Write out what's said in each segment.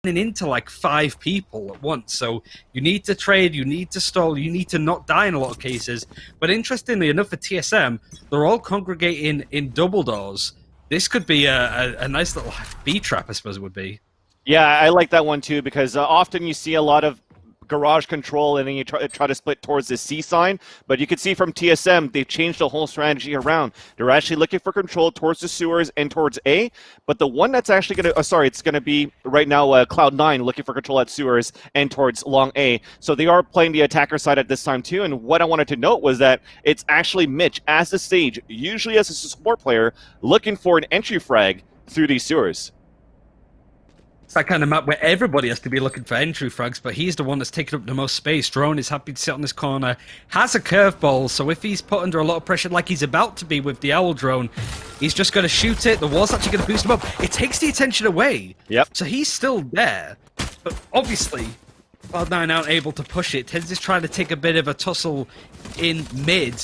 into like 5 people at once. So you need to trade, you need to stall, you need to not die in a lot of cases. But interestingly enough for TSM, they're all congregating in double doors. This could be a nice little B trap, I suppose it would be. Yeah, I like that one too, because often you see a lot of garage control and then you try to split towards the C sign, but you can see from TSM they've changed the whole strategy around. They're actually looking for control towards the sewers and towards A, but the one that's actually going to it's going to be right now Cloud9 looking for control at sewers and towards long A. So they are playing the attacker side at this time too, and what I wanted to note was that it's actually Mitch as the stage, usually as a support player, looking for an entry frag through these sewers. It's that kind of map where everybody has to be looking for entry frags, but he's the one that's taking up the most space. Drone is happy to sit on this corner, has a curveball, so if he's put under a lot of pressure like he's about to be with the Owl Drone, he's just going to shoot it. The wall's actually going to boost him up. It takes the attention away. Yep. So he's still there, but obviously Cloud9 aren't able to push it. Ted's just trying to take a bit of a tussle in mid.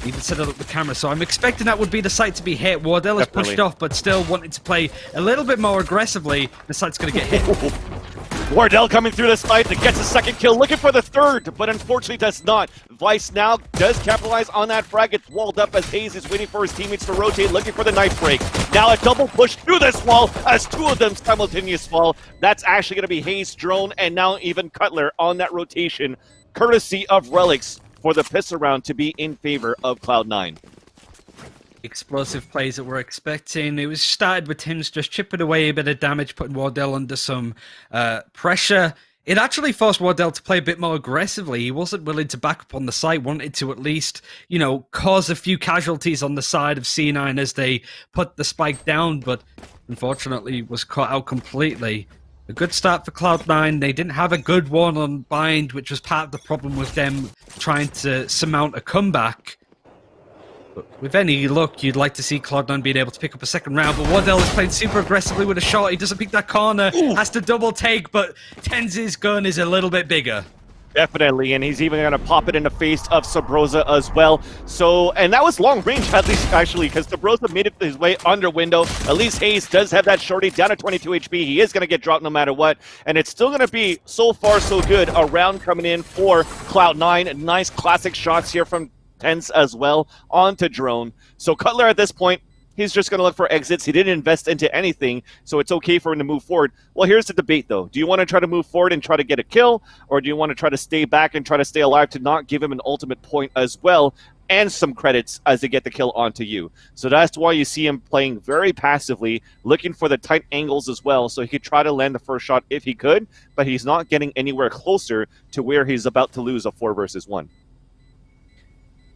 Even set up the camera, so I'm expecting that would be the site to be hit. Wardell is pushed off, but still wanting to play a little bit more aggressively. The site's going to get hit. Wardell coming through the site that gets a second kill, looking for the third, but unfortunately does not. Vice now does capitalize on that frag. It's walled up as Hayes is waiting for his teammates to rotate, looking for the knife break. Now a double push through this wall as 2 of them simultaneous fall. That's actually going to be Hayes, Drone, and now even Cutler on that rotation, courtesy of Relics, for the piss around to be in favor of Cloud9. Explosive plays that we're expecting. It was started with Tims just chipping away a bit of damage, putting Wardell under some pressure. It actually forced Wardell to play a bit more aggressively. He wasn't willing to back up on the site, wanted to at least, you know, cause a few casualties on the side of C9 as they put the spike down, but unfortunately was caught out completely. A good start for Cloud9. They didn't have a good one on Bind, which was part of the problem with them trying to surmount a comeback. But with any luck, you'd like to see Cloud9 being able to pick up a second round, but Wardell is playing super aggressively with a shot. He doesn't pick that corner, has to double take, but Tenz's gun is a little bit bigger. Definitely, and he's even going to pop it in the face of Sabrosa as well. So, and that was long range, at least, actually, because Sabrosa made it his way under window. At least Hayes does have that shorty down to 22 HP. He is going to get dropped no matter what, and it's still going to be, so far, so good. A round coming in for Cloud9. Nice classic shots here from Tense as well onto Drone. So Cutler at this point, he's just going to look for exits. He didn't invest into anything, so it's okay for him to move forward. Well, here's the debate, though. Do you want to try to move forward and try to get a kill, or do you want to try to stay back and try to stay alive to not give him an ultimate point as well, and some credits as they get the kill onto you? So that's why you see him playing very passively, looking for the tight angles as well, so he could try to land the first shot if he could, but he's not getting anywhere closer to where he's about to lose a 4 versus 1.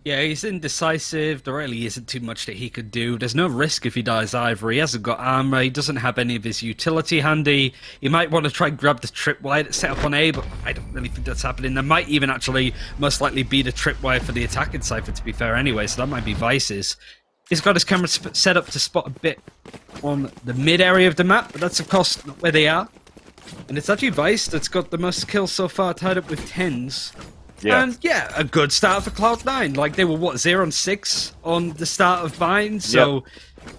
Yeah, he's indecisive. There really isn't too much that he could do. There's no risk if he dies either. He hasn't got armor. He doesn't have any of his utility handy. He might want to try and grab the tripwire that's set up on A, but I don't really think that's happening. There might even actually most likely be the tripwire for the attacking cipher, to be fair, anyway, so that might be Vice's. He's got his camera set up to spot a bit on the mid area of the map, but that's, of course, not where they are. And it's actually Vice that's got the most kills so far, tied up with 10s. Yeah. And yeah, a good start for Cloud9. Like, they were, what, 0-6 on the start of Vine? So,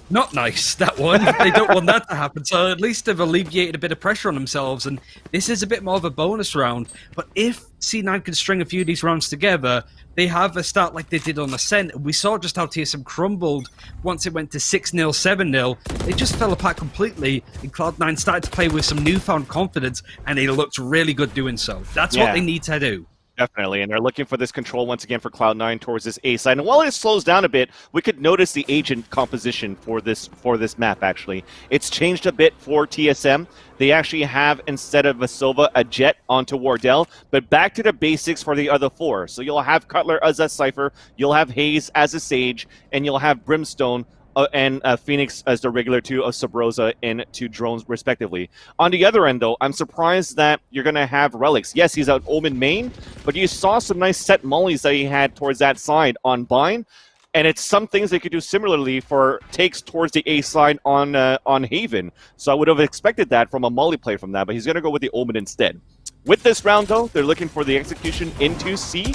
not nice, that one. They don't want that to happen. So, at least they've alleviated a bit of pressure on themselves. And this is a bit more of a bonus round. But if C9 can string a few of these rounds together, they have a start like they did on Ascent. We saw just how TSM crumbled once it went to 6-0, 7-0. They just fell apart completely, and Cloud9 started to play with some newfound confidence, and they looked really good doing so. That's what they need to do. Definitely, and they're looking for this control once again for Cloud9 towards this A side. And while it slows down a bit, we could notice the agent composition for this map, actually. It's changed a bit for TSM. They actually have, instead of a Silva, a Jet onto Wardell, but back to the basics for the other 4. So you'll have Cutler as a Cypher, you'll have Hayes as a Sage, and you'll have Brimstone and Phoenix as the regular 2 of Sabrosa and 2 drones, respectively. On the other end, though, I'm surprised that you're going to have Relics. Yes, he's out Omen main, but you saw some nice set mollies that he had towards that side on Bind, and it's some things they could do similarly for takes towards the A side on Haven. So I would have expected that from a molly play from that, but he's going to go with the Omen instead. With this round, though, they're looking for the execution into B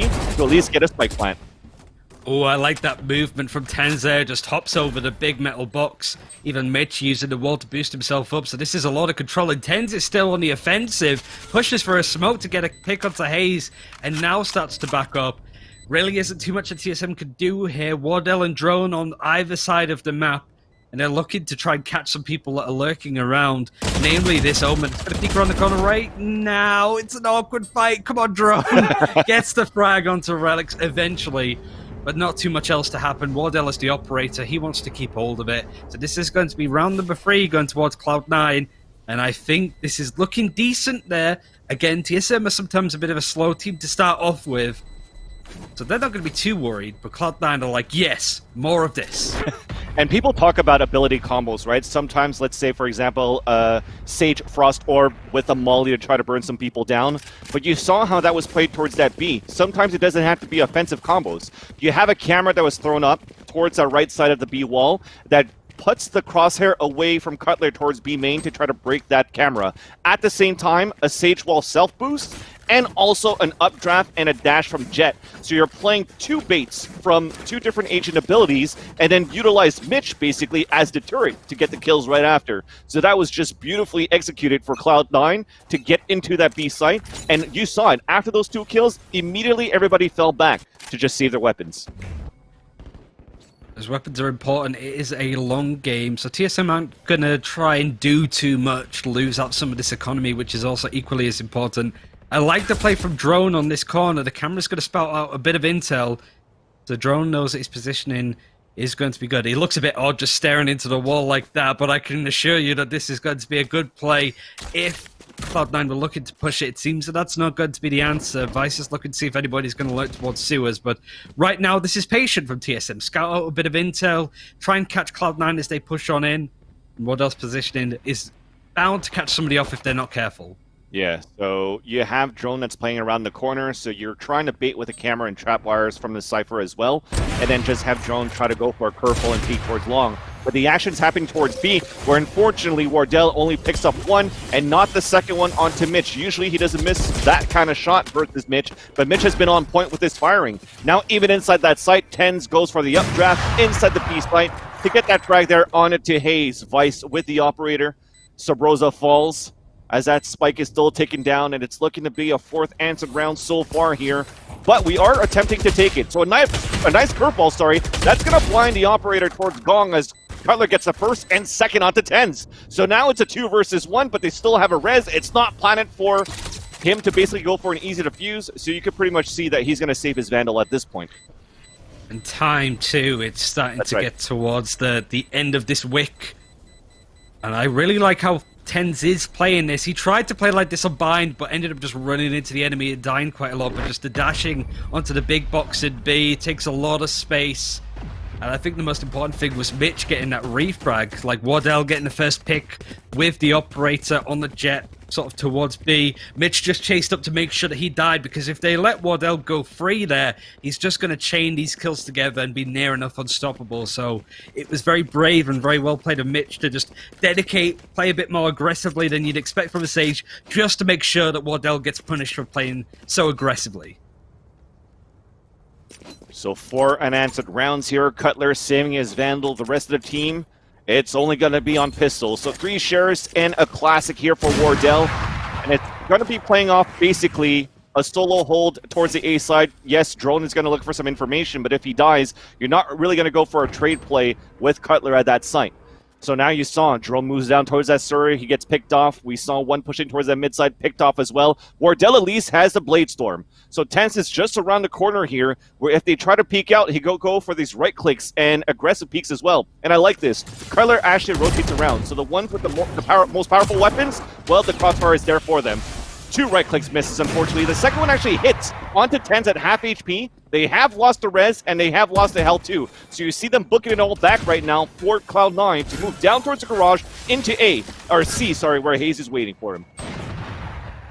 to at least get a spike plant. Oh, I like that movement from Tenz there. Just hops over the big metal box. Even Mitch using the wall to boost himself up. So this is a lot of control. And Tenz is still on the offensive. Pushes for a smoke to get a pick onto Hayes. And now starts to back up. Really isn't too much that TSM could do here. Wardell and Drone on either side of the map. And they're looking to try and catch some people that are lurking around. Namely, this Omen. It's going to peek around the corner right now. It's an awkward fight. Come on, Drone. Gets the frag onto Relics eventually. But not too much else to happen. Wardell is the operator. He wants to keep hold of it. So this is going to be round number 3 going towards Cloud9. And I think this is looking decent there. Again, TSM are sometimes a bit of a slow team to start off with. So they're not going to be too worried. But Cloud9 are like, yes, more of this. And people talk about ability combos, right? Sometimes, let's say, for example, Sage Frost Orb with a Molly to try to burn some people down. But you saw how that was played towards that B. Sometimes it doesn't have to be offensive combos. You have a camera that was thrown up towards the right side of the B wall that puts the crosshair away from Cutler towards B main to try to break that camera. At the same time, a Sage Wall self-boost, and also an updraft and a dash from Jet. So you're playing 2 baits from 2 different agent abilities, and then utilize Mitch basically as deterrent to get the kills right after. So that was just beautifully executed for Cloud9 to get into that B site, and you saw it. After those 2 kills, immediately everybody fell back to just save their weapons. As weapons are important, it is a long game, so TSM aren't going to try and do too much, lose out some of this economy, which is also equally as important. I like the play from Drone on this corner. The camera's going to spout out a bit of intel. The Drone knows that his positioning is going to be good. He looks a bit odd just staring into the wall like that, but I can assure you that this is going to be a good play. If Cloud9 were looking to push it, it seems that that's not going to be the answer. Vice is looking to see if anybody's going to lurk towards sewers, but right now this is patient from TSM. Scout out a bit of intel, try and catch Cloud9 as they push on in. And what else positioning is bound to catch somebody off if they're not careful. Yeah, so you have Drone that's playing around the corner, so you're trying to bait with a camera and trap wires from the Cypher as well, and then just have Drone try to go for a curveball and peek towards long. But the action's happening towards B, where unfortunately Wardell only picks up 1 and not the second one onto Mitch. Usually he doesn't miss that kind of shot versus Mitch, but Mitch has been on point with his firing. Now even inside that site, Tenz goes for the updraft inside the B site to get that frag there on it to Hayes. Vice with the operator. Sabrosa falls as that spike is still taken down, and it's looking to be a 4th answered round so far here. But we are attempting to take it. So a nice curveball, sorry. That's going to blind the operator towards Gong as Cutler gets the 1st and 2nd onto Tenz. So now it's a 2 versus 1, but they still have a res. It's not planned for him to basically go for an easy defuse, so you can pretty much see that he's going to save his Vandal at this point. And time, too. It's starting to get towards the end of this wick. And I really like how Tenz is playing this. He tried to play like this on bind, but ended up just running into the enemy and dying quite a lot. But just the dashing onto the big box in B takes a lot of space. And I think the most important thing was Mitch getting that refrag. Like Wardell getting the first pick with the operator on the jet, sort of towards B. Mitch just chased up to make sure that he died, because if they let Wardell go free there, he's just going to chain these kills together and be near enough unstoppable. So it was very brave and very well played of Mitch to just dedicate, play a bit more aggressively than you'd expect from a Sage, just to make sure that Wardell gets punished for playing so aggressively. So 4 unanswered rounds here. Cutler saving his Vandal. The rest of the team, it's only going to be on pistols. So 3 shares and a classic here for Wardell. And it's going to be playing off basically a solo hold towards the A side. Yes, Drone is going to look for some information, but if he dies, you're not really going to go for a trade play with Cutler at that site. So now you saw Drone moves down towards that Surrey. He gets picked off. We saw one pushing towards that mid side, picked off as well. Wardell at least has the Blade Storm. So Tenz is just around the corner here, where if they try to peek out, he go for these right clicks and aggressive peeks as well. And I like this. Cutler actually rotates around. So the ones with the most powerful weapons, well, the crossfire is there for them. 2 right clicks misses, unfortunately. The second one actually hits onto Tenz at half HP. They have lost the res, and they have lost the health too. So you see them booking it all back right now for Cloud9 to move down towards the garage into A, or C, sorry, where Hayes is waiting for him.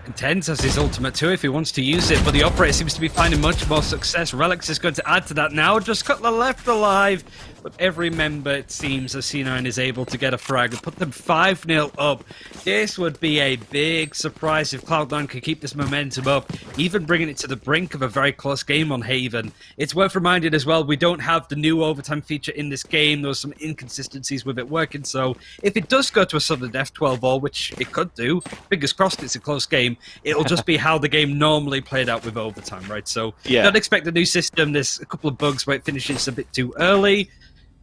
And Tenz has his ultimate too if he wants to use it, but the operator seems to be finding much more success. Relics is going to add to that now. Just Cutler left alive, But every member, it seems, of C9 is able to get a frag and put them 5-0 up. This would be a big surprise if Cloud9 could keep this momentum up, even bringing it to the brink of a very close game on Haven. It's worth reminding as well, we don't have the new overtime feature in this game. There was some inconsistencies with it working, so if it does go to a sudden death 12-all, which it could do, fingers crossed it's a close game, it'll just be how the game normally played out with overtime, right? So don't expect a new system. There's a couple of bugs where it finishes a bit too early.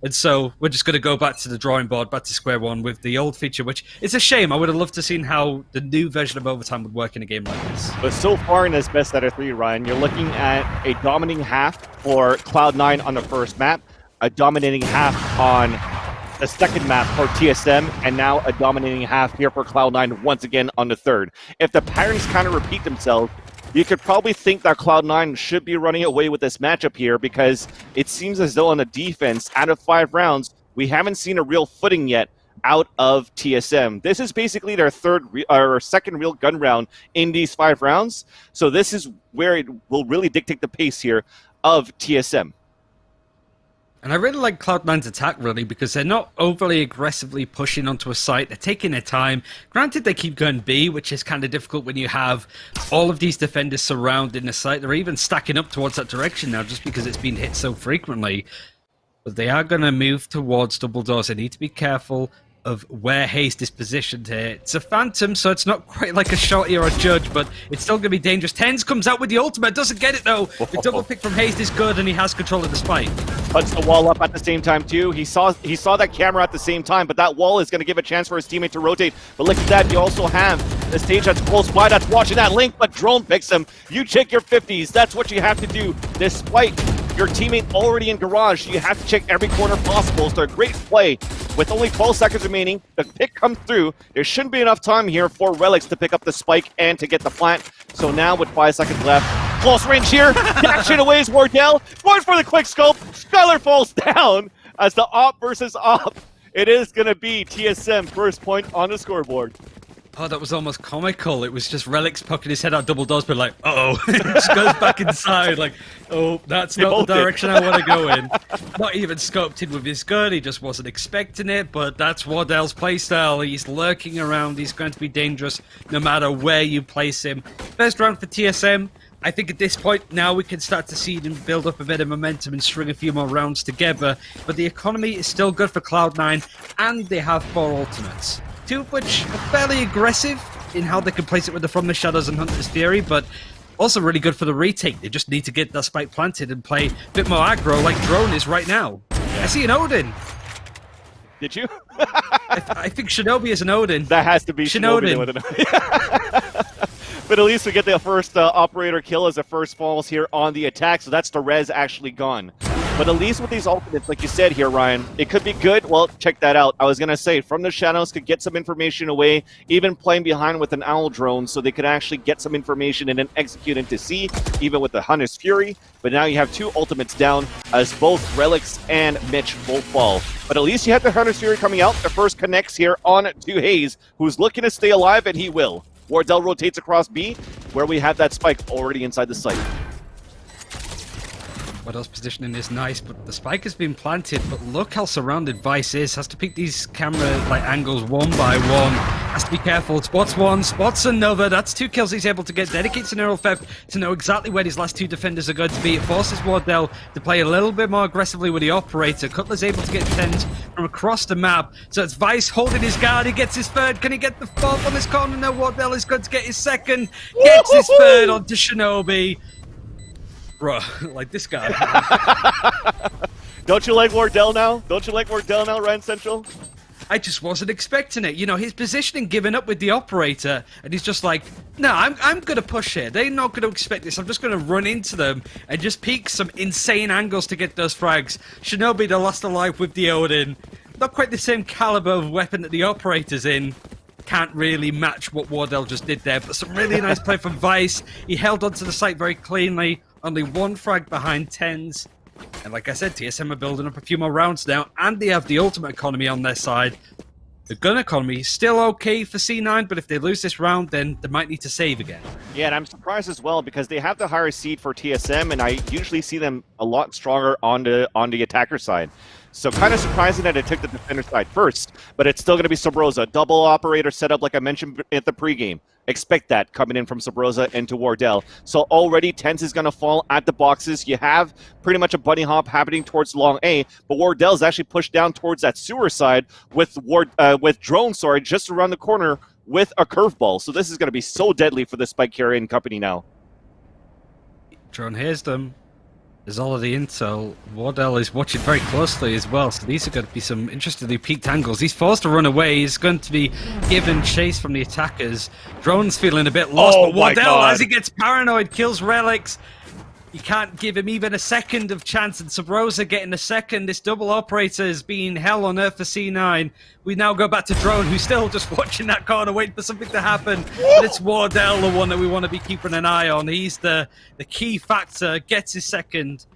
And so we're just going to go back to the drawing board, back to square one with the old feature, which is a shame. I would have loved to have seen how the new version of overtime would work in a game like this. But so far in this best out of 3, Ryan, you're looking at a dominating half for Cloud9 on the first map, a dominating half on the second map for TSM, and now a dominating half here for Cloud9 once again on the third. If the patterns kind of repeat themselves, you could probably think that Cloud9 should be running away with this matchup here, because it seems as though on the defense, out of 5 rounds, we haven't seen a real footing yet out of TSM. This is basically their second real gun round in these 5 rounds, so this is where it will really dictate the pace here of TSM. And I really like Cloud9's attack, really, because they're not overly aggressively pushing onto a site. They're taking their time. Granted, they keep going B, which is kind of difficult when you have all of these defenders surrounding the site. They're even stacking up towards that direction now just because it's been hit so frequently. But they are going to move towards double doors. They need to be careful of where Haste is positioned here. It's a Phantom, so it's not quite like a Shotty or a Judge, but it's still going to be dangerous. Tens comes out with the ultimate, doesn't get it though. The double pick from Haste is good, and he has control of the spike. Puts the wall up at the same time too. He saw that camera at the same time, but that wall is going to give a chance for his teammate to rotate. But look at that, you also have the stage that's close by that's watching that link, but Drone picks him. You check your 50s, that's what you have to do. Despite your teammate already in garage, you have to check every corner possible. So a great play. With only 12 seconds remaining, the pick comes through. There shouldn't be enough time here for Relics to pick up the spike and to get the plant. So now with 5 seconds left, close range here, dashing away is Wardell, going for the quick scope. Skylar falls down as the op versus op. It is going to be TSM first point on the scoreboard. Oh, that was almost comical. It was just Relics poking his head out double doors, but like, uh-oh. Just goes back inside, like, oh, that's not the direction I want to go in. Not even scoped in with his gun, he just wasn't expecting it, but that's Wardell's playstyle. He's lurking around, he's going to be dangerous no matter where you place him. First round for TSM. I think at this point now we can start to see them build up a bit of momentum and string a few more rounds together, but the economy is still good for Cloud9, and they have 4 ultimates. 2 of which are fairly aggressive in how they can place it with the From the Shadows and Hunter's Fury, but also really good for the retake. They just need to get that spike planted and play a bit more aggro like Drone is right now. I see an Odin. Did you? I think Shinobi is an Odin. That has to be Shinobi. But at least we get the first operator kill as the first falls here on the attack, so that's the res actually gone. But at least with these ultimates, like you said here, Ryan, it could be good. Well, check that out. I was going to say, From the Shadows could get some information away, even playing behind with an Owl drone, so they could actually get some information and then execute into C, even with the Hunter's Fury. But now you have 2 ultimates down, as both Relics and Mitch both fall. But at least you have the Hunter's Fury coming out. The first connects here on to Hayes, who's looking to stay alive, and he will. Wardell rotates across B, where we have that spike already inside the site. Wardell's positioning is nice, but the spike has been planted. But look how surrounded Vice is. Has to pick these camera angles one by one. Has to be careful. Spots one, spots another. That's 2 kills he's able to get. Dedicates an Neural Theft to know exactly where these last 2 defenders are going to be. It forces Wardell to play a little bit more aggressively with the operator. Cutler's able to get 10s from across the map. So it's Vice holding his guard. He gets his third. Can he get the 4th on this corner? No, Wardell is going to get his second. Gets his third onto Shinobi. Bro, like this guy. Don't you like Wardell now? Don't you like Wardell now, Ryan Central? I just wasn't expecting it. You know, his positioning giving up with the operator, and he's just like, no, I'm going to push here. They're not going to expect this. I'm just going to run into them and just peek some insane angles to get those frags. Shinobi, the last alive with the Odin. Not quite the same caliber of weapon that the operator's in. Can't really match what Wardell just did there, but some really nice play from Vice. He held onto the site very cleanly. Only 1 frag behind 10s. And like I said, TSM are building up a few more rounds now, and they have the ultimate economy on their side. The gun economy is still okay for C9, but if they lose this round, then they might need to save again. Yeah, and I'm surprised as well, because they have the higher seed for TSM, and I usually see them a lot stronger on the attacker side. So kind of surprising that it took the defender side first, but it's still going to be Sabrosa. Double operator setup like I mentioned at the pregame. Expect that coming in from Sabrosa into Wardell. So already Tense is going to fall at the boxes. You have pretty much a bunny hop happening towards long A, but Wardell's actually pushed down towards that sewer side with Drone, just around the corner with a curveball. So this is going to be so deadly for the Spike Carrier and company now. Drone hears them. There's all of the intel. Wardell is watching very closely as well, so these are going to be some interestingly peaked angles. He's forced to run away. He's going to be given chase from the attackers. Drone's feeling a bit lost, but Wardell, as he gets paranoid, kills Relics. You can't give him even a second of chance, and Sabrosa getting a second. This double operator is being hell on earth for C9. We now go back to Drone, who's still just watching that corner, waiting for something to happen. But it's Wardell, the one that we want to be keeping an eye on. He's the key factor, gets his second,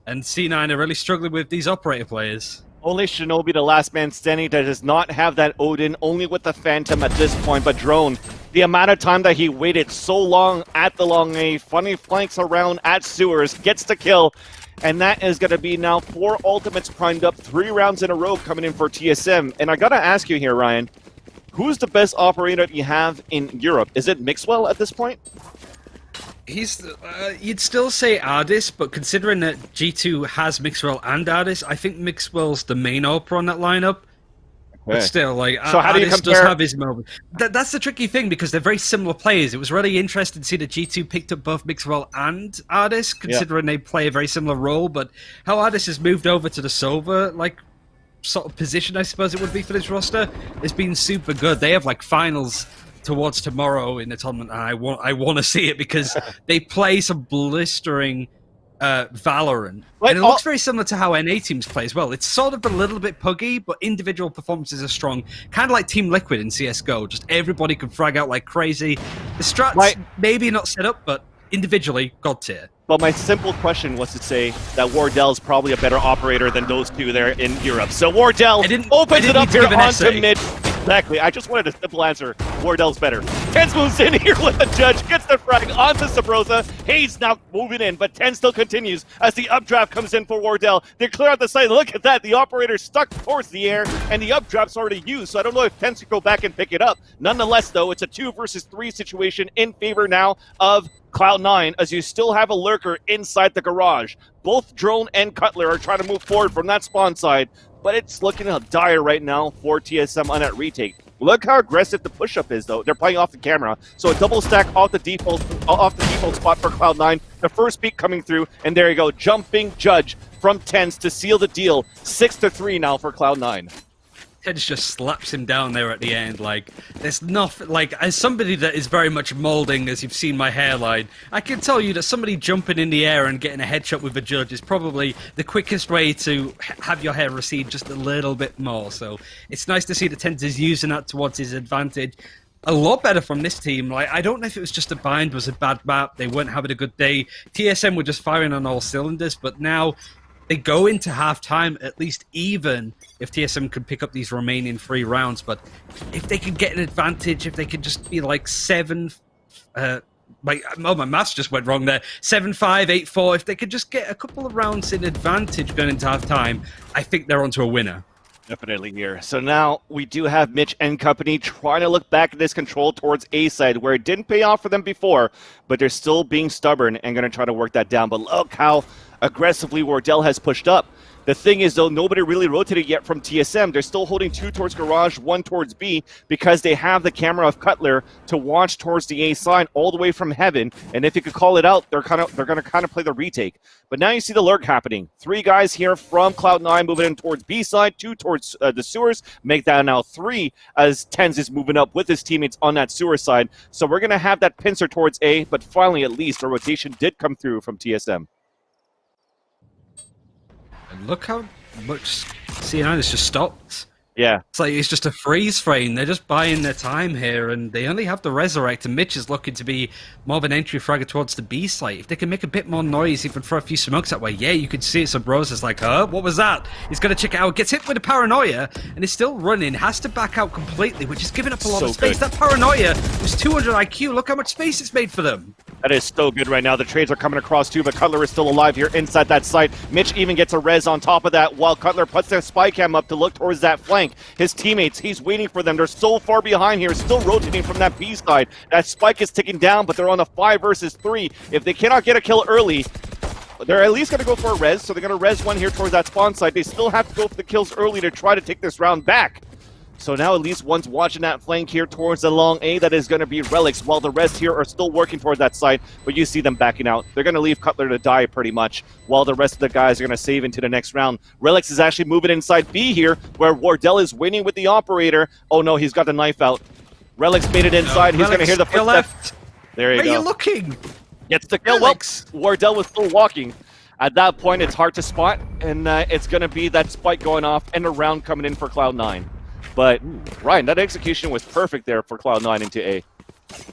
and C9 are really struggling with these operator players. Only Shinobi, the last man standing, that does not have that Odin, only with the Phantom at this point. But Drone, the amount of time that he waited so long at the long A, funny flanks around at sewers, gets the kill. And that is going to be now 4 ultimates primed up, 3 rounds in a row coming in for TSM. And I got to ask you here, Ryan, who's the best operator you have in Europe? Is it Mixwell at this point? He's, you'd still say Ardis, but considering that G2 has Mixwell and Ardis, I think Mixwell's the main opera on that lineup. Okay. But still, like, so how do you compare? Does have his moment. That's the tricky thing, because they're very similar players. It was really interesting to see that G2 picked up both Mixwell and Ardis, considering they play a very similar role. But how Ardis has moved over to the Sova, like, sort of position, I suppose it would be for this roster, has been super good. They have, like, finals towards tomorrow in the tournament, and I want to see it, because they play some blistering Valorant, and it looks very similar to how NA teams play as well. It's sort of a little bit puggy, but individual performances are strong, kind of like Team Liquid in CSGO. Just everybody can frag out like crazy. The strats maybe not set up, but individually god tier. But my simple question was to say that Wardell's probably a better operator than those two there in Europe. So Wardell opens it up here onto mid. Exactly. I just wanted a simple answer. Wardell's better. Tense moves in here with the judge, gets the frag onto Sabrosa. Hayes now moving in, but Tense still continues as the updraft comes in for Wardell. They clear out the site. Look at that. The operator's stuck towards the air, and the updraft's already used, so I don't know if Tense could go back and pick it up. Nonetheless, though, it's a 2 versus 3 situation in favor now of Cloud9, as you still have a lurker inside the garage. Both Drone and Cutler are trying to move forward from that spawn side, but it's looking dire right now for TSM on that retake. Look how aggressive the push-up is, though. They're playing off the camera, so a double stack off the default spot for Cloud9. The first peak coming through, and there you go, jumping judge from Tense to seal the deal. 6-3 now for Cloud9. Tense just slaps him down there at the end. Like, there's nothing. Like, as somebody that is very much molding, as you've seen my hairline, I can tell you that somebody jumping in the air and getting a headshot with a judge is probably the quickest way to have your hair recede just a little bit more. So it's nice to see that Tense is using that towards his advantage. A lot better from this team. Like, I don't know if it was just a bind was a bad map. They weren't having a good day. TSM were just firing on all cylinders, but now they go into halftime at least even if TSM could pick up these remaining 3 rounds. But if they could get an advantage, if they could just be like 7... my maths just went wrong there. 7-5, 8-4. If they could just get a couple of rounds in advantage going into halftime, I think they're onto a winner. Definitely here. So now we do have Mitch and company trying to look back at this control towards A side, where it didn't pay off for them before, but they're still being stubborn and going to try to work that down. But look how aggressively Wardell has pushed up. The thing is, though, nobody really rotated yet from TSM. They're still holding 2 towards Garage, 1 towards B, because they have the camera of Cutler to watch towards the A side all the way from heaven. And if you could call it out, they're going to kind of play the retake. But now you see the lurk happening. 3 guys here from Cloud9 moving in towards B side, 2 towards the sewers. Make that now 3 as Tense is moving up with his teammates on that sewer side. So we're going to have that pincer towards A, but finally, at least, a rotation did come through from TSM. And look how much C9 has just stopped. Yeah. It's like it's just a freeze frame. They're just buying their time here, and they only have the Resurrect, and Mitch is looking to be more of an entry fragger towards the B site. If they can make a bit more noise, even throw a few smokes that way, yeah, you could see it. So Bros is like, what was that? He's going to check it out, gets hit with a paranoia, and is still running, has to back out completely, which is giving up a lot of space. That paranoia was 200 IQ. Look how much space it's made for them. That is so good right now. The trades are coming across too, but Cutler is still alive here inside that site. Mitch even gets a res on top of that while Cutler puts their spy cam up to look towards that flank. His teammates, he's waiting for them. They're so far behind here, still rotating from that B side. That spike is ticking down, but they're on a 5 versus 3. If they cannot get a kill early, they're at least going to go for a res, so they're going to res one here towards that spawn side. They still have to go for the kills early to try to take this round back. So now at least one's watching that flank here towards the long A. That is going to be Relics, while the rest here are still working towards that side, but you see them backing out. They're going to leave Cutler to die pretty much, while the rest of the guys are going to save into the next round. Relics is actually moving inside B here, where Wardell is waiting with the operator. Oh no, he's got the knife out. Relics made it inside. He's going to hear the footsteps. There you go. Where are you looking? Gets the kill. Well, Wardell was still walking. At that point, it's hard to spot, and it's going to be that spike going off and a round coming in for Cloud9. But, Ryan, that execution was perfect there for Cloud9 into A.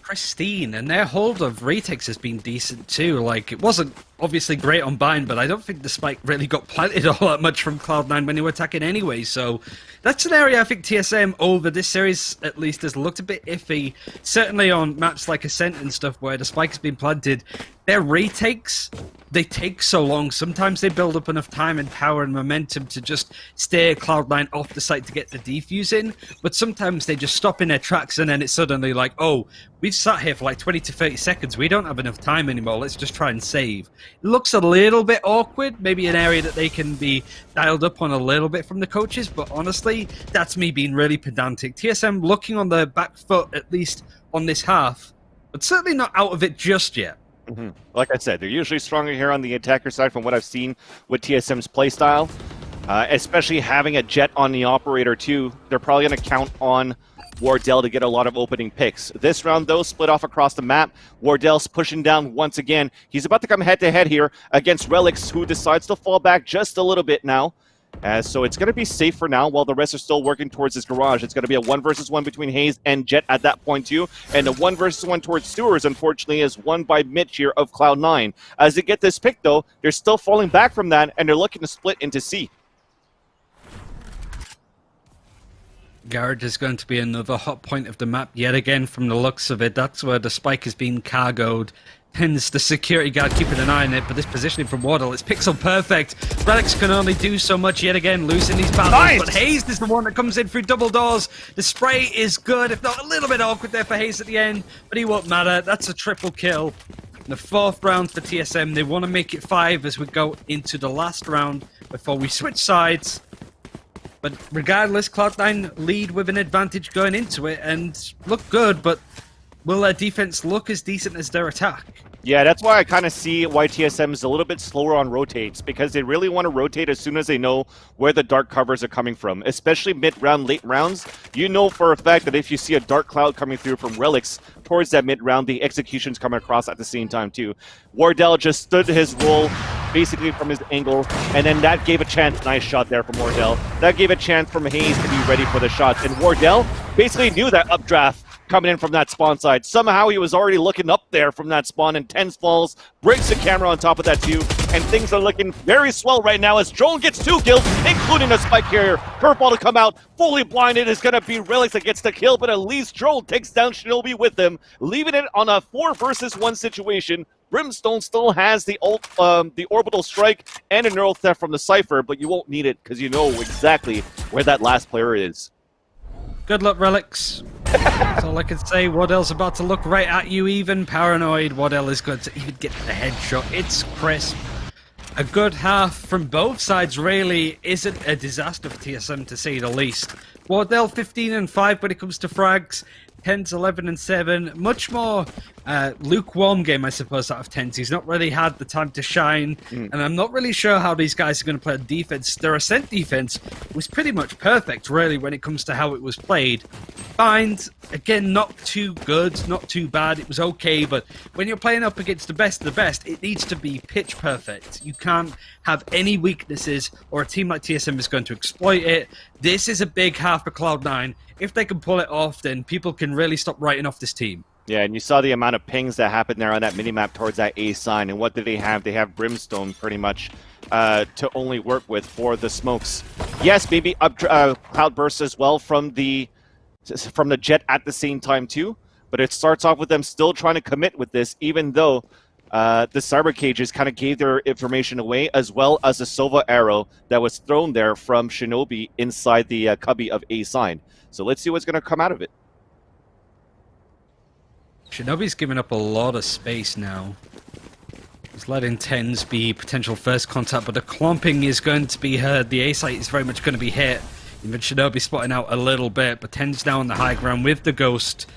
Pristine, and their hold of retakes has been decent too. Like, it wasn't obviously great on bind, but I don't think the spike really got planted all that much from Cloud9 when they were attacking anyway, so that's an area I think TSM over this series at least has looked a bit iffy. Certainly on maps like Ascent and stuff where the spike has been planted, their retakes, they take so long. Sometimes they build up enough time and power and momentum to just steer Cloud9 off the site to get the defuse in, but sometimes they just stop in their tracks and then it's suddenly like, oh, we've sat here for like 20 to 30 seconds, we don't have enough time anymore, let's just try and save. It looks a little bit awkward, maybe an area that they can be dialed up on a little bit from the coaches, but honestly, that's me being really pedantic. TSM looking on the back foot, at least on this half, but certainly not out of it just yet. Like I said, they're usually stronger here on the attacker side from what I've seen with TSM's playstyle, especially having a jet on the operator too. They're probably going to count on Wardell to get a lot of opening picks. This round, though, split off across the map. Wardell's pushing down once again. He's about to come head-to-head here against Relics, who decides to fall back just a little bit now. So it's going to be safe for now while the rest are still working towards his garage. It's going to be a 1 versus 1 between Hayes and Jet at that point too. And the 1 versus 1 towards Stewards, unfortunately, is won by Mitch here of Cloud9. As they get this pick, though, they're still falling back from that, and they're looking to split into C. Garage is going to be another hot point of the map yet again from the looks of it. That's where the spike has been cargoed. Hence the security guard keeping an eye on it, but this positioning from Wardell is pixel perfect. Relics can only do so much yet again, losing these battles. Nice. But Hayes is the one that comes in through double doors. The spray is good, if not a little bit awkward there for Hayes at the end, but he won't matter. That's a triple kill. The 4th round for TSM. They want to make it 5 as we go into the last round before we switch sides. But regardless, Cloud9 lead with an advantage going into it and look good, but will their defense look as decent as their attack? Yeah, that's why I kind of see why TSM is a little bit slower on rotates, because they really want to rotate as soon as they know where the dark covers are coming from, especially mid-round, late rounds. You know for a fact that if you see a dark cloud coming through from Relics towards that mid-round, the execution's coming across at the same time too. Wardell just stood his role basically from his angle, and then that gave a chance. Nice shot there from Wardell. That gave a chance from Hayes to be ready for the shots, and Wardell basically knew that updraft coming in from that spawn side. Somehow he was already looking up there from that spawn, and Tens falls, breaks the camera on top of that too, and things are looking very swell right now as Drone gets 2 kills, including a spike carrier. Curveball to come out, fully blinded is going to be Relics that gets the kill, but at least Drone takes down Shinobi with him, leaving it on a 4 versus 1 situation. Brimstone still has the orbital strike and a neural theft from the Cypher, but you won't need it because you know exactly where that last player is. Good luck, Relics. That's all I can say. Wardell's about to look right at you, even paranoid. Wardell is good to even get the headshot. It's crisp. A good half from both sides really isn't a disaster for TSM, to say the least. Wardell 15-5 when it comes to frags. Tens 11-7. Much more lukewarm game, I suppose, out of Tens. He's not really had the time to shine, and I'm not really sure how these guys are going to play defense. Their Ascent defense was pretty much perfect, really, when it comes to how it was played. Bind, again, not too good, not too bad. It was okay, but when you're playing up against the best of the best, it needs to be pitch perfect. You can't have any weaknesses, or a team like TSM is going to exploit it. This is a big half for Cloud9. If they can pull it off, then people can really stop writing off this team. Yeah, and you saw the amount of pings that happened there on that minimap towards that A sign. And what did they have? They have Brimstone pretty much to only work with for the smokes. Yes, maybe Cloudburst as well from the Jet at the same time too. but it starts off with them still trying to commit with this, even though the cyber cages kind of gave their information away, as well as the Sova arrow that was thrown there from Shinobi inside the cubby of A sign. So let's see what's going to come out of it. Shinobi's giving up a lot of space now. He's letting Tens be potential first contact, but the clomping is going to be heard. The A site is very much going to be hit. Even Shinobi spotting out a little bit, but Tens now on the high ground with the Ghost.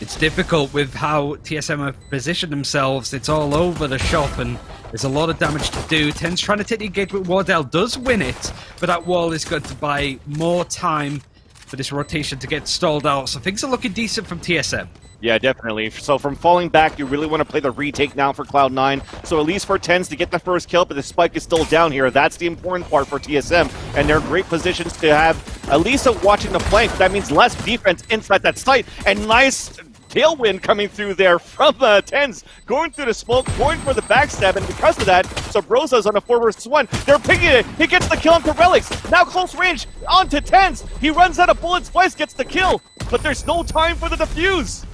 It's difficult with how TSM have positioned themselves. It's all over the shop, and there's a lot of damage to do. Tens trying to take the engagement. Wardell does win it, but that wall is going to buy more time for this rotation to get stalled out. So things are looking decent from TSM. Yeah, definitely. So from falling back, you really want to play the retake now for Cloud9. So at least for Tens to get the first kill, but the spike is still down here. That's the important part for TSM. And they're in great positions to have at least watching the flank. That means less defense inside that site. And nice tailwind coming through there from Tens. Going through the smoke, going for the backstab. And because of that, Sabrosa's on a 4 versus 1. They're picking it. He gets the kill onto Relics. Now close range onto Tens. He runs out of bullets twice, gets the kill. But there's no time for the defuse.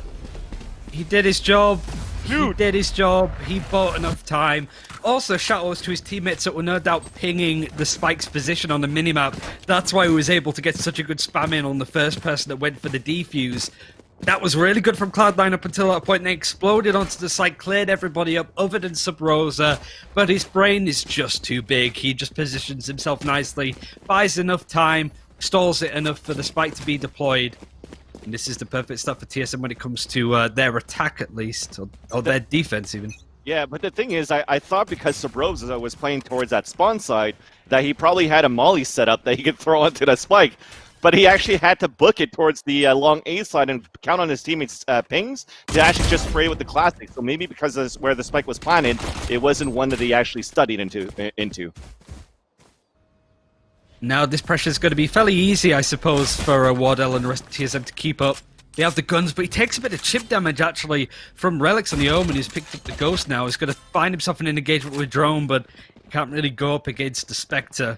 He did his job. Dude. He did his job. He bought enough time. Also, shout-outs to his teammates that were no doubt pinging the Spike's position on the minimap. That's why he was able to get such a good spam in on the first person that went for the defuse. That was really good from Cloud9 up until that point. They exploded onto the site, cleared everybody up other than Sub-Rosa, but his brain is just too big. He just positions himself nicely, buys enough time, stalls it enough for the Spike to be deployed. And this is the perfect stuff for TSM when it comes to their attack, at least, or their defense, even. Yeah, but the thing is, I thought because Sabrosa was playing towards that spawn side, that he probably had a molly set up that he could throw onto the spike. But he actually had to book it towards the long A side and count on his teammates' pings to actually just spray with the classic. So maybe because of where the spike was planted, it wasn't one that he actually studied into. Now this pressure is going to be fairly easy, I suppose, for Wardell and the rest of TSM to keep up. They have the guns, but he takes a bit of chip damage, actually, from Relics on the Omen, who's picked up the Ghost now. He's going to find himself in an engagement with Drone, but he can't really go up against the Spectre.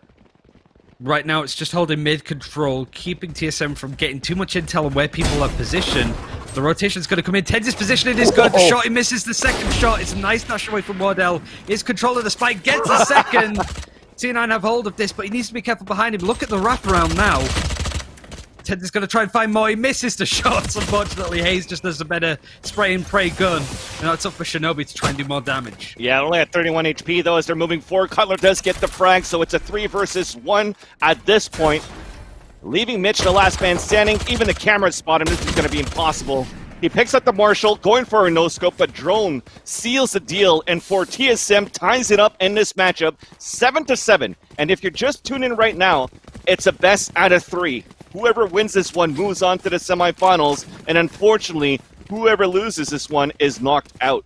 Right now, it's just holding mid-control, keeping TSM from getting too much intel on where people are positioned. The rotation's going to come in. Tens' position, it is good. The shot, he misses the second shot. It's a nice dash away from Wardell. His control of the spike, gets a second. C9 have hold of this, but he needs to be careful behind him. Look at the wraparound now. Ted is going to try and find more. He misses the shots, unfortunately. Hayes just does a better spray and pray gun. And that's up for Shinobi to try and do more damage. Yeah, only at 31 HP, though, as they're moving forward. Cutler does get the frag, so it's a 3 versus 1 at this point. Leaving Mitch the last man standing. Even the cameras spot him. This is going to be impossible. He picks up the Marshal, going for a no-scope, but Drone seals the deal, and for TSM ties it up in this matchup, 7-7. And if you're just tuning in right now, it's a best out of 3. Whoever wins this one moves on to the semifinals, and unfortunately, whoever loses this one is knocked out.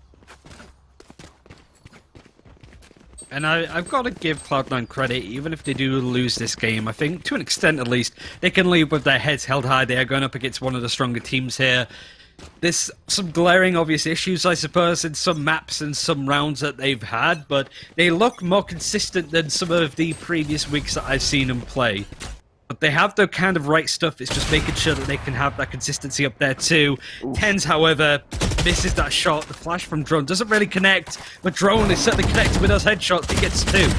And I've got to give Cloud9 credit, even if they do lose this game. I think, to an extent at least, they can leave with their heads held high. They are going up against one of the stronger teams here. There's some glaring obvious issues, I suppose, in some maps and some rounds that they've had, but they look more consistent than some of the previous weeks that I've seen them play. But they have the kind of right stuff. It's just making sure that they can have that consistency up there too. Oof. Tens, however, misses that shot. The flash from Drone doesn't really connect, but Drone is certainly connected with those headshots. He gets 2.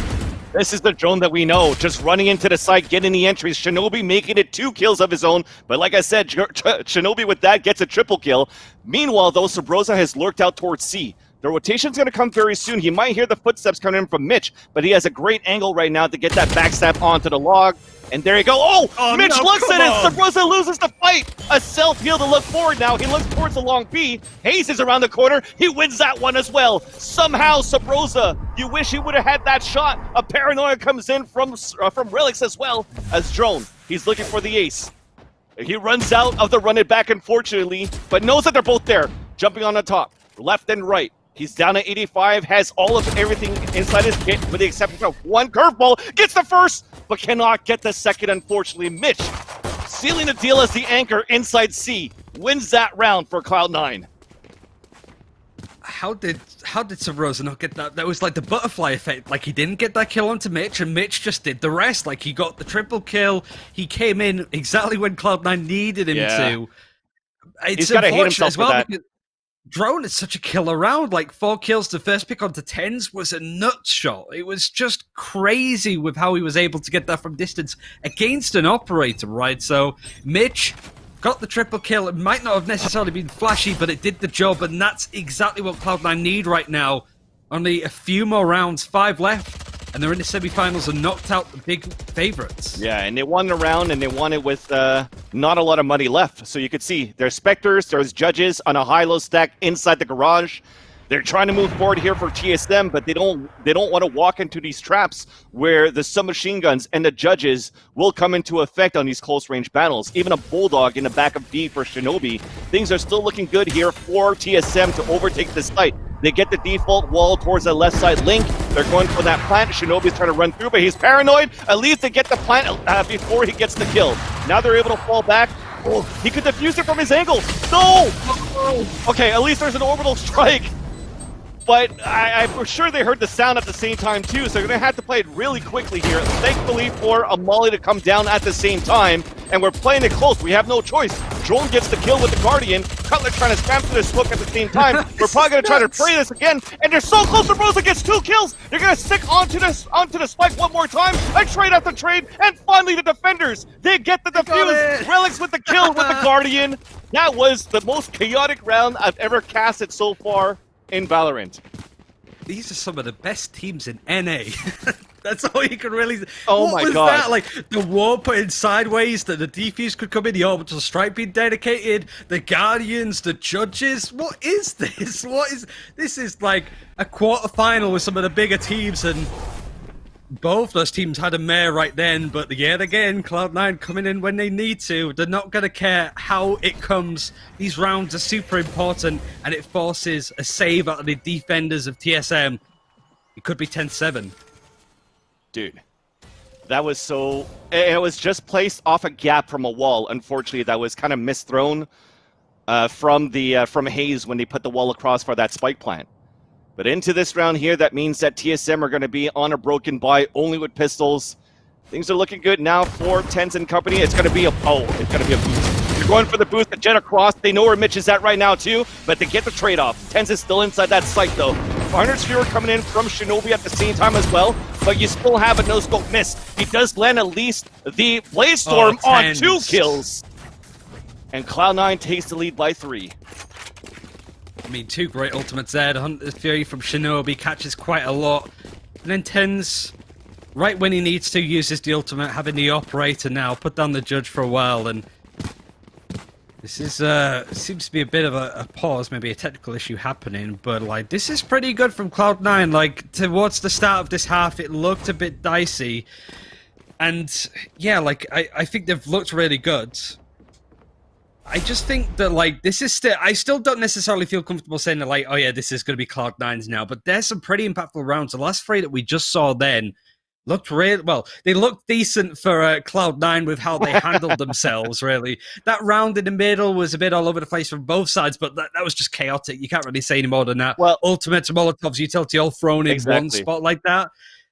This is the Drone that we know, just running into the site, getting the entries. Shinobi making it 2 kills of his own, but like I said, Shinobi with that gets a triple kill. Meanwhile, though, Sabrosa has lurked out towards C. The rotation's going to come very soon. He might hear the footsteps coming in from Mitch, but he has a great angle right now to get that backstab onto the log. And there you go. Oh Mitch no, looks at it. Sabrosa loses the fight. A self-heal to look forward now. He looks towards the long B. Hayes is around the corner. He wins that one as well. Somehow, Sabrosa, you wish he would have had that shot. A paranoia comes in from Relics as well as Drone. He's looking for the ace. He runs out of the run it back, unfortunately, but knows that they're both there. Jumping on the top, left and right. He's down at 85, has all of everything inside his kit, with the exception of one curveball. Gets the first, but cannot get the second, unfortunately. Mitch, sealing the deal as the anchor inside C, wins that round for Cloud9. How did Sabrosa not get that? That was like the butterfly effect. Like, he didn't get that kill onto Mitch, and Mitch just did the rest. Like, he got the triple kill. He came in exactly when Cloud9 needed him to. It's He's got to hate unfortunate himself as for well that. because Drone is such a killer round. Like 4 kills to first pick onto tens was a nut shot. It was just crazy with how he was able to get that from distance against an operator, right? So Mitch got the triple kill. It might not have necessarily been flashy, but it did the job, and that's exactly what Cloud9 need right now. Only a few more rounds, 5 left, and they're in the semifinals and knocked out the big favorites. Yeah, and they won the round, and they won it with not a lot of money left. So you could see there's Spectres, there's Judges on a high-low stack inside the garage. They're trying to move forward here for TSM, but they don't want to walk into these traps where the submachine guns and the Judges will come into effect on these close-range battles. Even a Bulldog in the back of D for Shinobi. Things are still looking good here for TSM to overtake this site. They get the default wall towards the left side link. They're going for that plant. Shinobi's trying to run through, but he's paranoid. At least they get the plant before he gets the kill. Now they're able to fall back. Oh, he could defuse it from his angle. No! Okay, at least there's an orbital strike. But I'm sure they heard the sound at the same time too, so they're going to have to play it really quickly here. Thankfully for a Molly to come down at the same time, and we're playing it close. We have no choice. Drone gets the kill with the Guardian. Cutler trying to spam through the smoke at the same time. We're probably going to try to play this again, and they're so close. Sabrosa gets 2 kills. They're going to stick onto the spike one more time, and trade after trade, and finally the defenders. They get the defuse. Relics with the kill with the Guardian. That was the most chaotic round I've ever casted so far in Valorant. These are some of the best teams in NA. That's all you can really. Oh what my was God. that? Like the war put in sideways, that the defuse could come in, the orbital strike being dedicated, the Guardians, the Judges. What is this? This is like a quarterfinal with some of the bigger teams, and both those teams had a mare right then, but yet again, Cloud9 coming in when they need to. They're not going to care how it comes. These rounds are super important, and it forces a save out of the defenders of TSM. It could be 10-7. Dude, that was so... It was just placed off a gap from a wall, unfortunately, that was kind of misthrown from Hayes when they put the wall across for that spike plant. But into this round here, that means that TSM are going to be on a broken buy only with pistols. Things are looking good now for Tens and company. It's going to be a boost. They're going for the boost, the jet across. They know where Mitch is at right now too, but they get the trade-off. Tens is still inside that site though. 500 Sphere coming in from Shinobi at the same time as well, but you still have a no-scope miss. He does land at least the Blaze Storm on 2 kills. And Cloud9 takes the lead by 3. I mean, 2 great ultimates there. The Hunter's Fury from Shinobi catches quite a lot. And then Tens, right when he needs to, uses the ultimate, having the operator now, put down the Judge for a while. And this is seems to be a bit of a pause, maybe a technical issue happening. But, like, this is pretty good from Cloud9. Like, towards the start of this half, it looked a bit dicey. And, yeah, like, I think they've looked really good. I just think that, like, this is still... I still don't necessarily feel comfortable saying that, like, oh, yeah, this is going to be Cloud9's now. But there's some pretty impactful rounds. The last 3 that we just saw then looked really... Well, they looked decent for Cloud9 with how they handled themselves, really. That round in the middle was a bit all over the place from both sides, but that was just chaotic. You can't really say any more than that. Well, Ultimates, Molotovs, Utility all thrown in one spot like that.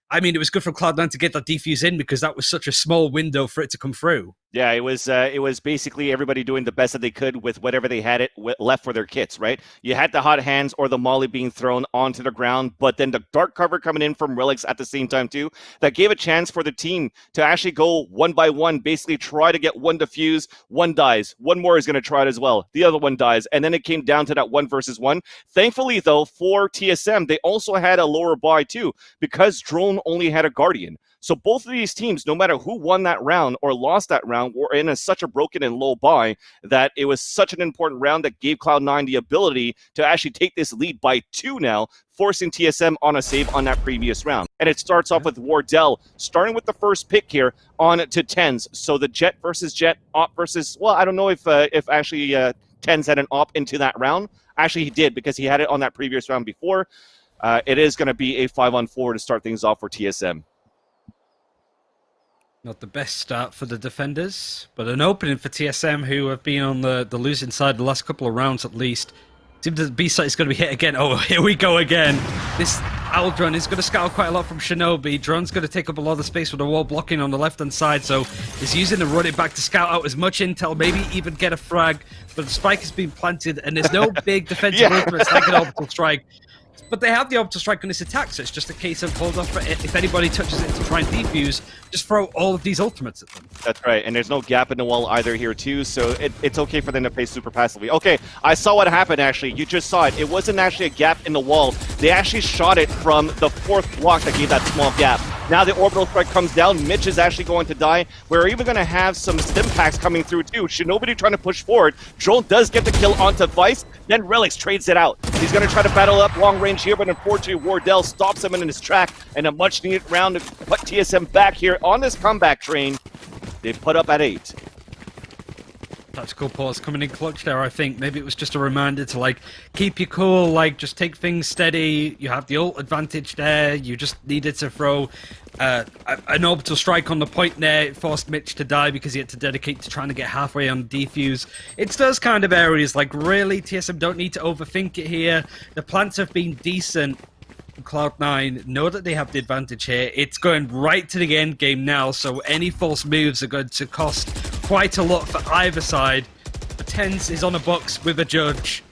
I mean, it was good for Cloud9 to get that defuse in because that was such a small window for it to come through. Yeah, it was basically everybody doing the best that they could with whatever they had left for their kits, right? You had the hot hands or the molly being thrown onto the ground, but then the dark cover coming in from Relics at the same time too. That gave a chance for the team to actually go one by one, basically try to get one defuse, one dies, one more is going to try it as well, the other one dies, and then it came down to that 1 versus 1. Thankfully, though, for TSM, they also had a lower buy too, because Drone only had a Guardian. So both of these teams, no matter who won that round or lost that round, were in such a broken and low buy that it was such an important round that gave Cloud9 the ability to actually take this lead by 2 now, forcing TSM on a save on that previous round. And it starts off with Wardell, starting with the first pick here on to Tens. So the Jet versus Jet, Op versus... Well, I don't know if actually Tens had an Op into that round. Actually, he did because he had it on that previous round before. It is going to be a 5-on-4 to start things off for TSM. Not the best start for the defenders, but an opening for TSM, who have been on the losing side the last couple of rounds at least. Seems the B site is going to be hit again. Oh, here we go again. This Aldron is going to scout quite a lot from Shinobi. Drone's going to take up a lot of the space with the wall blocking on the left-hand side, so he's using the run it back to scout out as much intel, maybe even get a frag, but the spike has been planted, and there's no big defensive ultimates like an orbital strike. But they have the orbital strike on this attack, so it's just a case of hold off. If anybody touches it to try and defuse, just throw all of these ultimates at them. That's right, and there's no gap in the wall either here too, so it's okay for them to play super passively. Okay, I saw what happened actually. You just saw it. It wasn't actually a gap in the wall. They actually shot it from the fourth block that gave that small gap. Now the orbital strike comes down. Mitch is actually going to die. We're even going to have some stim packs coming through too. Shinobi trying to push forward. Drone does get the kill onto Vice. Then Relix trades it out. He's going to try to battle up long range here, but unfortunately Wardell stops him in his track, and a much needed round to put TSM back here on this comeback train. They put up at 8. Tactical pause coming in clutch there, I think. Maybe it was just a reminder to, like, keep you cool, like, just take things steady. You have the ult advantage there. You just needed to throw an orbital strike on the point there. It forced Mitch to die because he had to dedicate to trying to get halfway on defuse. It's those kind of areas, like, really, TSM don't need to overthink it here. The plants have been decent. Cloud9 know that they have the advantage here. It's going right to the end game now, so any false moves are going to cost quite a lot for either side. But TenZ is on a box with a judge.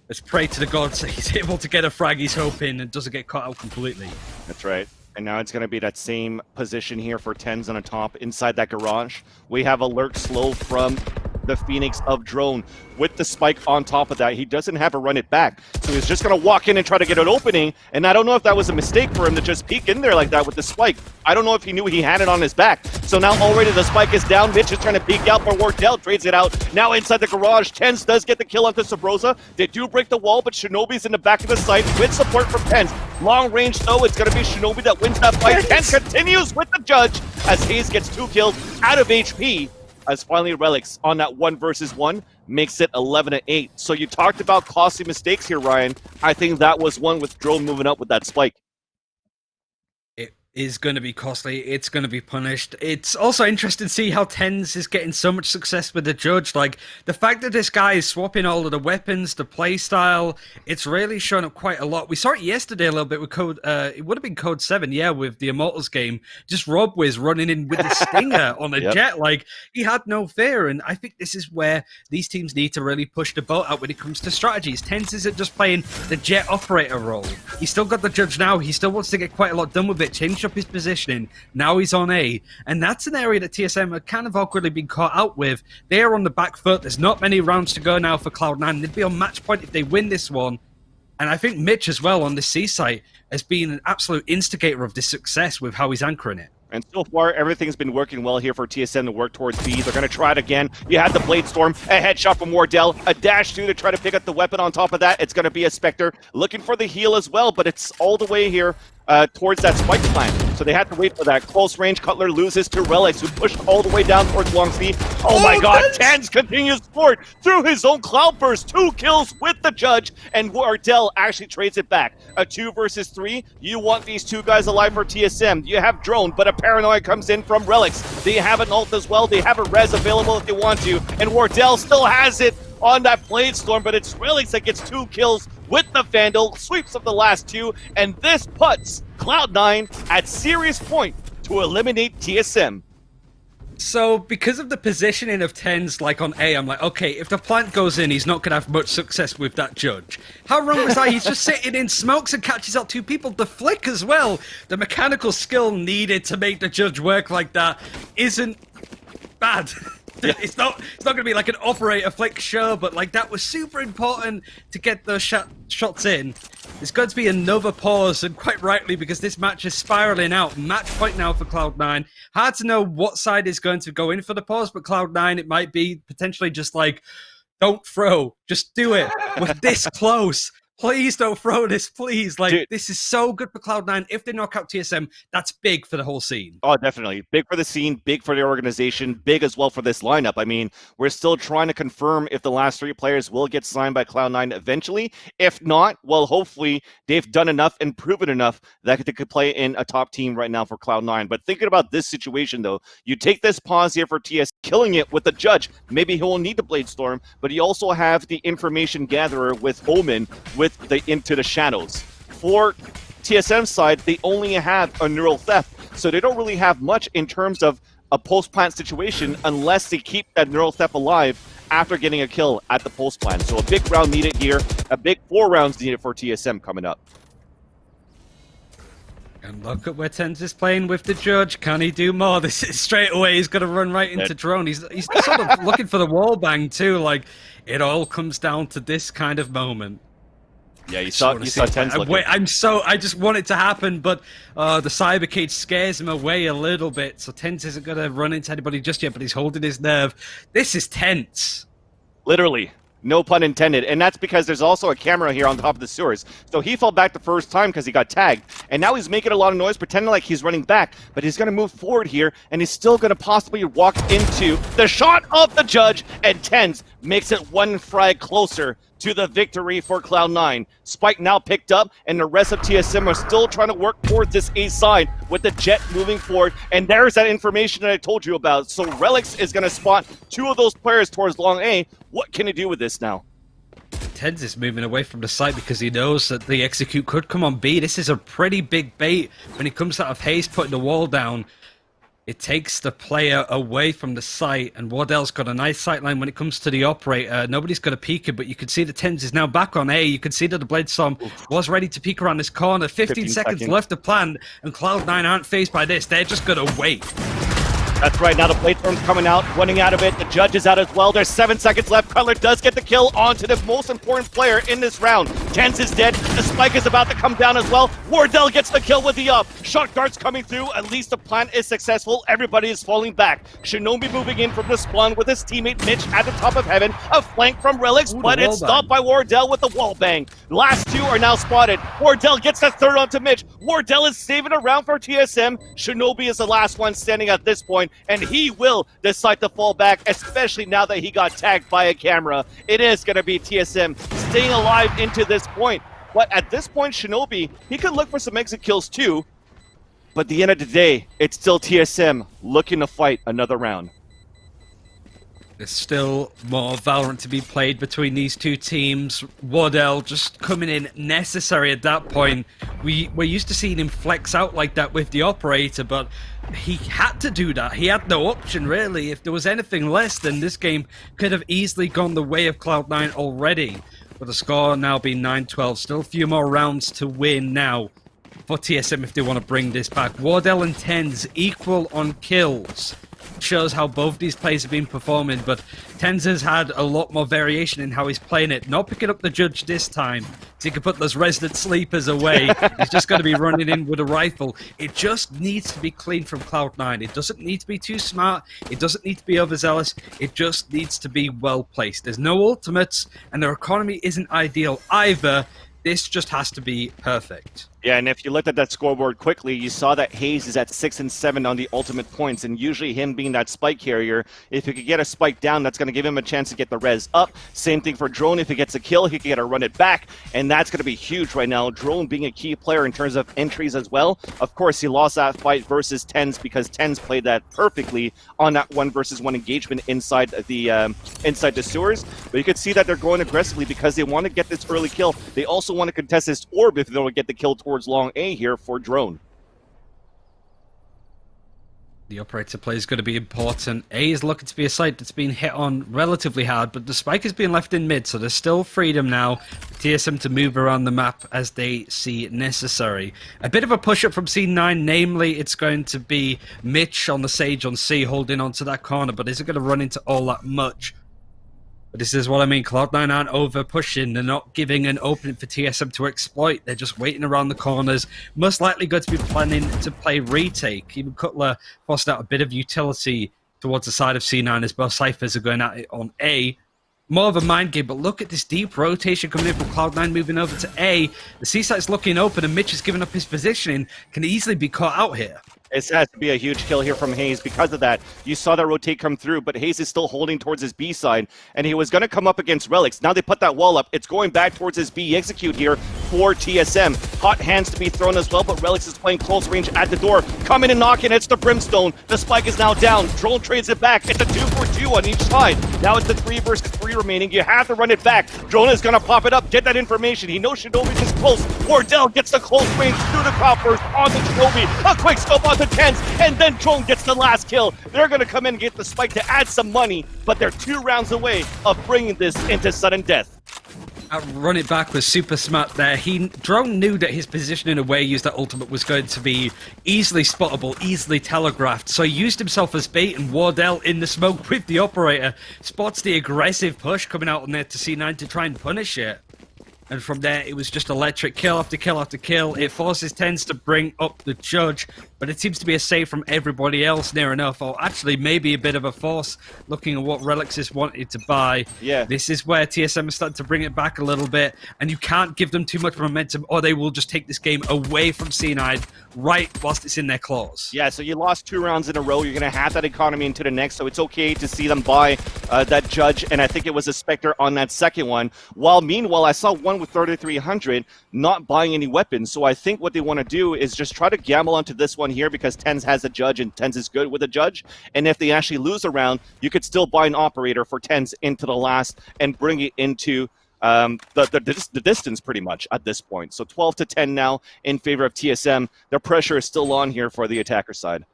Let's pray to the gods that he's able to get a frag he's hoping and doesn't get caught out completely. That's right. And now it's going to be that same position here for TenZ on the top inside that garage. We have a lurk slow from the Phoenix of Drone with the spike on top of that. He doesn't have a run it back, so he's just going to walk in and try to get an opening, and I don't know if that was a mistake for him to just peek in there like that with the spike. I don't know if he knew he had it on his back. So now already the spike is down. Mitch is trying to peek out, but Wardell trades it out. Now inside the garage, TenZ does get the kill onto Sabrosa. They do break the wall, but Shinobi's in the back of the site with support from TenZ. Long range though, it's going to be Shinobi that wins that fight. TenZ continues with the judge as Hayes gets 2 kills out of HP. As finally Relix on that 1 versus 1 makes it 11-8. So you talked about costly mistakes here, Ryan. I think that was one with Drone moving up with that spike. It is going to be costly. It's going to be punished. It's also interesting to see how TenZ is getting so much success with the judge. Like, the fact that this guy is swapping all of the weapons, the play style, it's really shown up quite a lot. We saw it yesterday a little bit with Code, it would have been Code 7, yeah, with the Immortals game. Just Robwiz running in with the Stinger on a jet. Like, he had no fear, and I think this is where these teams need to really push the boat out when it comes to strategies. TenZ isn't just playing the jet operator role. He's still got the judge now. He still wants to get quite a lot done with it, change up his positioning. Now he's on A, and that's an area that TSM are kind of awkwardly been caught out with. They are on the back foot. There's not many rounds to go now for Cloud9. They'd be on match point if they win this one. And I think Mitch as well on the C site has been an absolute instigator of this success with how he's anchoring it. And so far, everything's been working well here for TSM to work towards B. They're going to try it again. You had the Blade Storm, a headshot from Wardell, a dash through to try to pick up the weapon on top of that. It's going to be a Spectre looking for the heal as well, but it's all the way here towards that spike plant. So they have to wait for that. Close range, Cutler loses to Relix, who pushed all the way down towards Long C. Oh my god, TenZ continues forward through his own Cloudburst. 2 kills with the judge, and Wardell actually trades it back. A 2 versus 3. You want these 2 guys alive for TSM. You have Drone, but a Paranoia comes in from Relix. They have an ult as well. They have a res available if they want to, and Wardell still has it on that Blade Storm, but it's Relix that gets 2 kills with the Vandal, sweeps up the last 2, and this puts Cloud9 at serious point to eliminate TSM. So, because of the positioning of TenZ, like on A, I'm like, okay, if the plant goes in, he's not going to have much success with that judge. How wrong was I? He's just sitting in smokes and catches out 2 people. The flick as well. The mechanical skill needed to make the judge work like that isn't bad. It's not going to be like an operator flick, sure, but like that was super important to get those shots in. There's going to be another pause, and quite rightly, because this match is spiraling out. Match point now for Cloud9. Hard to know what side is going to go in for the pause, but Cloud9, it might be potentially just like, don't throw, just do it. We're this close. Please don't throw this, please. Like, dude, this is so good for Cloud9. If they knock out TSM, that's big for the whole scene. Oh, definitely. Big for the scene, big for the organization, big as well for this lineup. I mean, we're still trying to confirm if the last 3 players will get signed by Cloud9 eventually. If not, well, hopefully they've done enough and proven enough that they could play in a top team right now for Cloud9. But thinking about this situation, though, you take this pause here for TS, killing it with the judge. Maybe he will need the Blade Storm, but you also have the information gatherer with Omen with the Into the Shadows. For TSM side, they only have a neural theft, so they don't really have much in terms of a post-plant situation unless they keep that neural theft alive after getting a kill at the post-plant. So a big round needed here, a big 4 rounds needed for TSM coming up. And look at where Tens is playing with the judge. Can he do more? This is straight away. He's going to run right into drone. He's sort of looking for the wall bang too. Like, it all comes down to this kind of moment. Yeah, you saw Tens looking. I just want it to happen, but the cyber cage scares him away a little bit. So Tens isn't going to run into anybody just yet, but he's holding his nerve. This is tense. Literally. No pun intended. And that's because there's also a camera here on top of the sewers. So he fell back the first time because he got tagged. And now he's making a lot of noise, pretending like he's running back. But he's going to move forward here, and he's still going to possibly walk into the shot of the judge. And Tens makes it one frag closer to the victory for Cloud9. Spike now picked up, and the rest of TSM are still trying to work towards this A side with the Jet moving forward. And there's that information that I told you about. So Relix is going to spot 2 of those players towards long A. What can he do with this now? Tens is moving away from the site because he knows that the execute could come on B. This is a pretty big bait when he comes out of haste, putting the wall down. It takes the player away from the site, and Wardell's got a nice sight line when it comes to the operator. Nobody's going to peek it, but you can see the Tens is now back on A. You can see that the Bladestorm was ready to peek around this corner. 15 seconds left to plan, and Cloud9 aren't phased by this. They're just going to wait. That's right, now the Bladestorm's coming out, running out of it. The judge is out as well. There's 7 seconds left. Cutler does get the kill onto the most important player in this round. Tens is dead. The spike is about to come down as well. Wardell gets the kill with the up. Shot darts coming through. At least the plan is successful. Everybody is falling back. Shinobi moving in from the spawn with his teammate Mitch at the top of heaven. A flank from Relix, but it's stopped by Wardell with the wall bang. Last 2 are now spotted. Wardell gets the third onto Mitch. Wardell is saving a round for TSM. Shinobi is the last one standing at this point, and he will decide to fall back, especially now that he got tagged by a camera. It is going to be TSM staying alive into this point. But at this point, Shinobi, he could look for some exit kills too. But at the end of the day, it's still TSM looking to fight another round. There's still more Valorant to be played between these two teams. Wardell just coming in necessary at that point. We're used to seeing him flex out like that with the operator, but he had to do that. He had no option, really. If there was anything less, then this game could have easily gone the way of Cloud9 already. With the score now being 9-12. Still a few more rounds to win now for TSM if they want to bring this back. Wardell and Tens equal on kills. Shows how both these players have been performing, but Tens has had a lot more variation in how he's playing it. Not picking up the judge this time, so he can put those resident sleepers away. He's just going to be running in with a rifle. It just needs to be clean from Cloud9. It doesn't need to be too smart. It doesn't need to be overzealous. It just needs to be well placed. There's no ultimates, and their economy isn't ideal either. This just has to be perfect. Yeah, and if you looked at that scoreboard quickly, you saw that Hayes is at 6 and 7 on the ultimate points, and usually him being that spike carrier, if he could get a spike down, that's going to give him a chance to get the res up. Same thing for Drone. If he gets a kill, he can get a run it back, and that's going to be huge right now. Drone being a key player in terms of entries as well. Of course, he lost that fight versus Tens because Tens played that perfectly on that 1 versus 1 engagement inside the sewers. But you could see that they're going aggressively because they want to get this early kill. They also want to contest this orb if they don't get the kill towards long A here for Drone. The operator play is going to be important. A is looking to be a site that's been hit on relatively hard, but the spike is being left in mid, so there's still freedom now for TSM to move around the map as they see necessary. A bit of a push-up from C9, namely it's going to be Mitch on the Sage on C holding onto that corner, but is it going to run into all that much? But this is what I mean. Cloud9 aren't over pushing. They're not giving an opening for TSM to exploit. They're just waiting around the corners. Most likely going to be planning to play retake. Even Cutler forced out a bit of utility towards the side of C9 as both Cyphers are going at it on A. More of a mind game, but look at this deep rotation coming in from Cloud9 moving over to A. The C site's looking open and Mitch is giving up his positioning. Can easily be caught out here. It has to be a huge kill here from Hayes because of that. You saw that rotate come through, but Hayes is still holding towards his B side, and he was going to come up against Relix. Now they put that wall up. It's going back towards his B execute here. for TSM. Hot hands to be thrown as well, but Relics is playing close range at the door. Coming and knocking, it's the Brimstone. The spike is now down. Drone trades it back. It's a 2-for-2 on each side. Now it's the 3 versus 3 remaining. You have to run it back. Drone is going to pop it up, get that information. He knows Shinobi is close. Wardell gets the close range through the crowd first on the Shinobi. A quick scope on the 10s, and then Drone gets the last kill. They're going to come in and get the spike to add some money, but they're 2 rounds away of bringing this into sudden death. Run it back was super smart there. Drone knew that his position in a way used that ultimate was going to be easily spottable, easily telegraphed. So he used himself as bait, and Wardell in the smoke with the operator spots the aggressive push coming out on there to C9 to try and punish it. And from there, it was just electric kill after kill after kill. It forces Tens to bring up the judge, but it seems to be a save from everybody else near enough, or actually maybe a bit of a force looking at what Relics is wanted to buy. Yeah. This is where TSM is starting to bring it back a little bit, and you can't give them too much momentum, or they will just take this game away from C9 right whilst it's in their claws. Yeah, so you lost 2 rounds in a row. You're going to have that economy into the next, so it's okay to see them buy that judge, and I think it was a Spectre on that second one. While meanwhile, I saw one with 3,300 not buying any weapons, so I think what they want to do is just try to gamble onto this one here because Tens has a judge and Tens is good with a judge, and if they actually lose a round, you could still buy an operator for Tens into the last and bring it into the distance pretty much at this point. So 12-10 now in favor of TSM. Their pressure is still on here for the attacker side.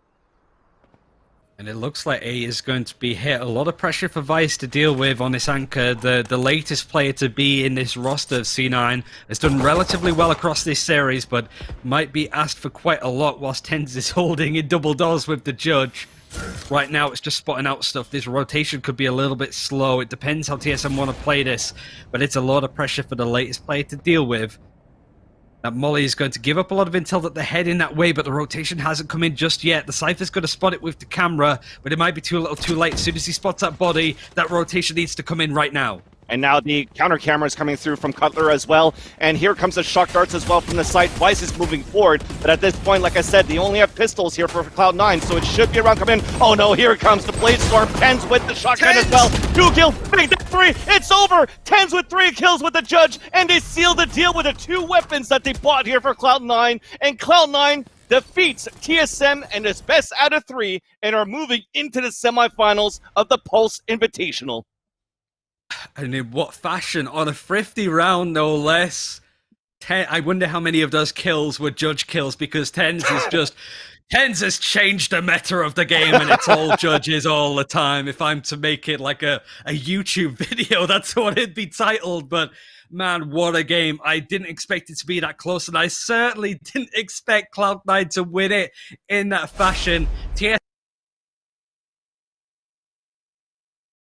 And it looks like A is going to be hit. A lot of pressure for Vice to deal with on this anchor. The latest player to be in this roster of C9 has done relatively well across this series, but might be asked for quite a lot whilst Tens is holding in double doors with the judge. Right now, it's just spotting out stuff. This rotation could be a little bit slow. It depends how TSM want to play this, but it's a lot of pressure for the latest player to deal with. That Molly is going to give up a lot of intel that they're heading that way, but the rotation hasn't come in just yet. The Cypher's going to spot it with the camera, but it might be too little too late. As soon as he spots that body, that rotation needs to come in right now. And now the counter camera is coming through from Cutler as well. And here comes the shock darts as well from the site. Vice is moving forward. But at this point, like I said, they only have pistols here for Cloud9. So it should be around coming in. Oh no, here it comes. The Blade Storm. Tens with the shotgun as well. 2 kills. Big 3. It's over. Tens with 3 kills with the judge. And they seal the deal with the 2 weapons that they bought here for Cloud9. And Cloud9 defeats TSM and is best out of 3 and are moving into the semifinals of the Pulse Invitational. And in what fashion? On a thrifty round, no less. I wonder how many of those kills were judge kills, because Tens has changed the meta of the game, and it's all judges all the time. If I'm to make it like a YouTube video, that's what it'd be titled. But man, what a game. I didn't expect it to be that close, and I certainly didn't expect Cloud9 to win it in that fashion.